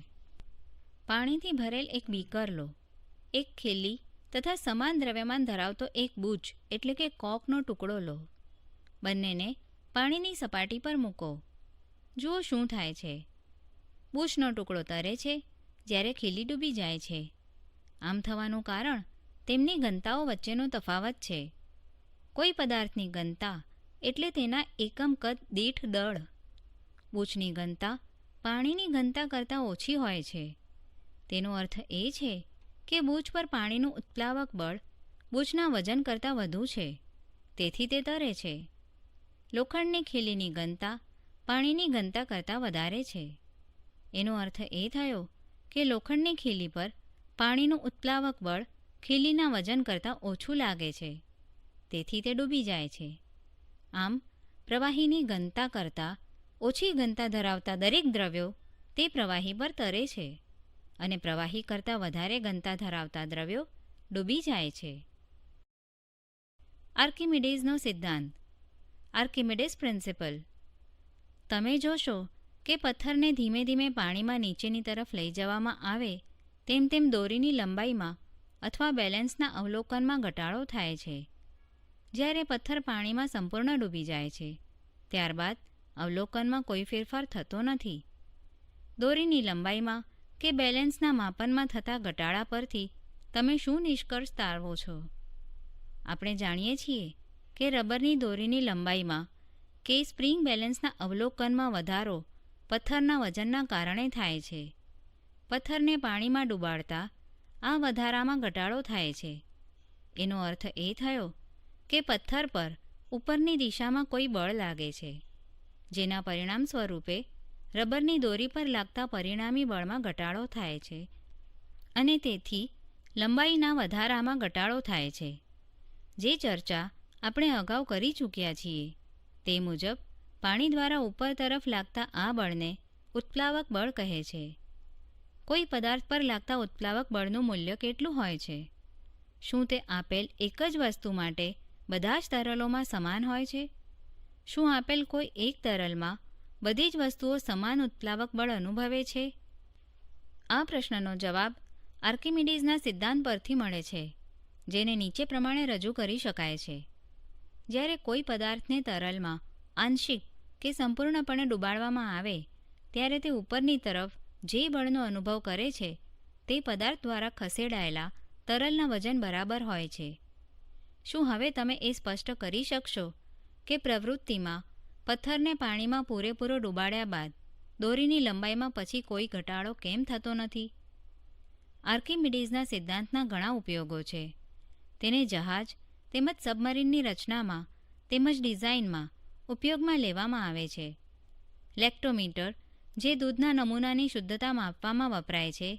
પાણીથી ભરેલ એક બીકર લો. એક ખીલી તથા સમાન દ્રવ્યમાન ધરાવતો એક બૂચ એટલે કે કોકનો ટુકડો લો. બંનેને પાણીની સપાટી પર મૂકો. જુઓ શું થાય છે. બૂચનો ટુકડો તરે છે જ્યારે ખીલી ડૂબી જાય છે. આમ થવાનું કારણ તેમની ઘનતાઓ વચ્ચેનો તફાવત છે. કોઈ પદાર્થની ઘનતા એટલે તેના એકમ કદ દીઠ દળ. બૂચની ઘનતા પાણીની ઘનતા કરતાં ઓછી હોય છે. તેનો અર્થ એ છે કે બૂચ પર પાણીનું ઉત્પ્લાવક બળ બૂચના વજન કરતાં વધુ છે. તેથી તે તરે છે. લોખંડની ખીલીની ઘનતા પાણીની ઘનતા કરતાં વધારે છે. એનો અર્થ એ થયો કે લોખંડની ખીલી પર પાણીનું ઉત્પ્લાવક બળ ખીલીના વજન કરતાં ઓછું લાગે છે. તેથી તે ડૂબી જાય છે. આમ પ્રવાહીની ઘનતા કરતાં ઓછી ઘનતા ધરાવતા દરેક દ્રવ્યો તે પ્રવાહી પર તરે છે અને પ્રવાહી કરતાં વધારે ઘનતા ધરાવતા દ્રવ્યો ડૂબી જાય છે. આર્કિમિડીઝનો સિદ્ધાંત, આર્કિમિડીઝ પ્રિન્સિપલ. તમે જોશો કે પથ્થરને ધીમે ધીમે પાણીમાં નીચેની તરફ લઈ જવામાં આવે તેમ તેમ દોરીની લંબાઈમાં અથવા બેલેન્સના અવલોકનમાં ઘટાડો થાય છે. જ્યારે પથ્થર પાણીમાં સંપૂર્ણ ડૂબી જાય છે ત્યારબાદ અવલોકનમાં કોઈ ફેરફાર થતો નથી. દોરીની લંબાઈમાં કે બેલેન્સના માપનમાં થતા ઘટાડા પરથી તમે શું નિષ્કર્ષ તારવો છો? આપણે જાણીએ છીએ કે રબરની દોરીની લંબાઈમાં કે સ્પ્રિંગ બેલેન્સના અવલોકનમાં વધારો પથ્થરના વજનના કારણે થાય છે. પથ્થરને પાણીમાં ડૂબાડતા આ વધારામાં ઘટાડો થાય છે. એનો અર્થ એ થયો કે પથ્થર પર ઉપરની દિશામાં કોઈ બળ લાગે છે, જેના પરિણામ સ્વરૂપે રબરની દોરી પર લાગતા પરિણામી બળમાં ઘટાડો થાય છે અને તેથી લંબાઈના વધારામાં ઘટાડો થાય છે. જે ચર્ચા આપણે અગાઉ કરી ચૂક્યા છીએ તે મુજબ પાણી દ્વારા ઉપર તરફ લાગતા આ બળને ઉત્પ્લાવક બળ કહે છે. કોઈ પદાર્થ પર લાગતા ઉત્પ્લાવક બળનું મૂલ્ય કેટલું હોય છે? શું તે આપેલ એક જ વસ્તુ માટે બધા જ તરલોમાં સમાન હોય છે? શું આપેલ કોઈ એક તરલમાં બધી જ વસ્તુઓ સમાન ઉત્પ્લાવક બળ અનુભવે છે? આ પ્રશ્નનો જવાબ આર્કિમિડીઝના સિદ્ધાંત પરથી મળે છે, જેને નીચે પ્રમાણે રજૂ કરી શકાય છે. જ્યારે કોઈ પદાર્થને તરલમાં આંશિક કે સંપૂર્ણપણે ડૂબાડવામાં આવે ત્યારે તે ઉપરની તરફ જે બળનો અનુભવ કરે છે તે પદાર્થ દ્વારા ખસેડાયેલા તરલના વજન બરાબર હોય છે. શું હવે તમે એ સ્પષ્ટ કરી શકશો કે પ્રવૃત્તિમાં પથ્થરને પાણીમાં પૂરેપૂરો ડૂબાડ્યા બાદ દોરીની લંબાઈમાં પછી કોઈ ઘટાડો કેમ થતો નથી? આર્કિમિડીઝના સિદ્ધાંતના ઘણા ઉપયોગો છે. તેને જહાજ તેમજ સબમરીનની રચનામાં તેમજ ડિઝાઇનમાં ઉપયોગમાં લેવામાં આવે છે. લેક્ટોમીટર, જે દૂધના નમૂનાની શુદ્ધતા માપવામાં વપરાય છે,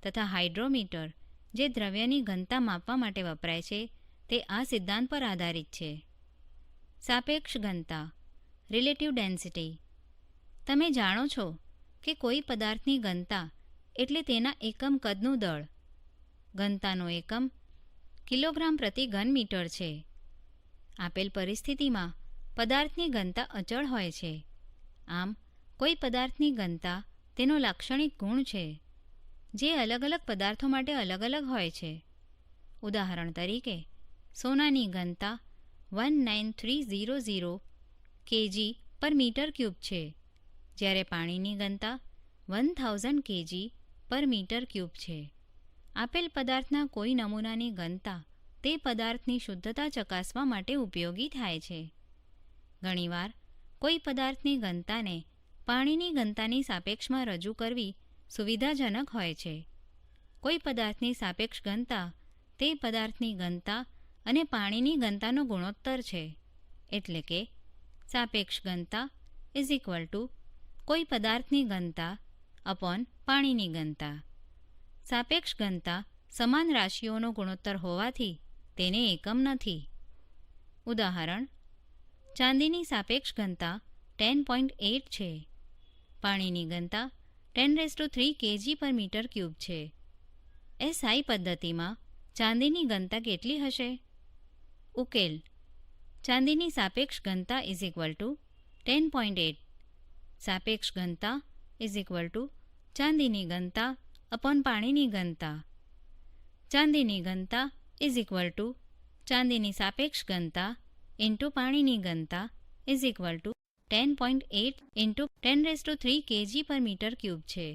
તથા હાઇડ્રોમીટર, જે દ્રવ્યની ઘનતા માપવા માટે વપરાય છે, તે આ સિદ્ધાંત પર આધારિત છે. સાપેક્ષ ઘનતા, રિલેટિવ ડેન્સિટી. તમે જાણો છો કે કોઈ પદાર્થની ઘનતા એટલે તેના એકમ કદનું દળ. ઘનતાનો એકમ કિલોગ્રામ પ્રતિ ઘન મીટર છે. આપેલ પરિસ્થિતિમાં પદાર્થની ઘનતા અચળ હોય છે. આમ કોઈ પદાર્થની ઘનતા તેનો લાક્ષણિક ગુણ છે, જે અલગ અલગ પદાર્થો માટે અલગ અલગ હોય છે. ઉદાહરણ તરીકે, સોનાની ઘનતા 19300 kg પર મીટર ક્યુબ છે, જ્યારે પાણીની ઘનતા 1000 kg પર મીટર ક્યુબ છે. આપેલ પદાર્થના કોઈ નમૂનાની ઘનતા તે પદાર્થની શુદ્ધતા ચકાસવા માટે ઉપયોગી થાય છે. ઘણીવાર કોઈ પદાર્થની ઘનતાને પાણીની ઘનતાની સાપેક્ષમાં રજૂ કરવી સુવિધાજનક હોય છે. કોઈ પદાર્થની સાપેક્ષ ઘનતા તે પદાર્થની ઘનતા અને પાણીની ઘનતાનો ગુણોત્તર છે. એટલે કે સાપેક્ષ ઘનતા ઇઝ ઇક્વલ ટુ કોઈ પદાર્થની ઘનતા અપોન પાણીની ઘનતા. સાપેક્ષ ઘનતા સમાન રાશિઓનો ગુણોત્તર હોવાથી તેને એકમ નથી. ઉદાહરણ, ચાંદીની સાપેક્ષ ઘનતા 10.8 છે. પાણીની ઘનતા 10³ kg પર મીટર ક્યુબ છે. SI પદ્ધતિમાં ચાંદીની ઘનતા કેટલી હશે? ઉકેલ: ચાંદીની સાપેક્ષ ઘનતા ઇઝ ઇક્વલ ટુ 10.8. સાપેક્ષ ઘનતા ઇઝ ઇક્વલ ટુ ચાંદીની ઘનતા અપોન પાણીની ઘનતા. ચાંદીની ઘનતા ઇઝ ઇક્વલ ટુ ચાંદીની સાપેક્ષ ઘનતા ઇન્ટુ પાણીની ઘનતા is equal two 10.8 into 10³ kg પર મીટર ક્યુબ છે.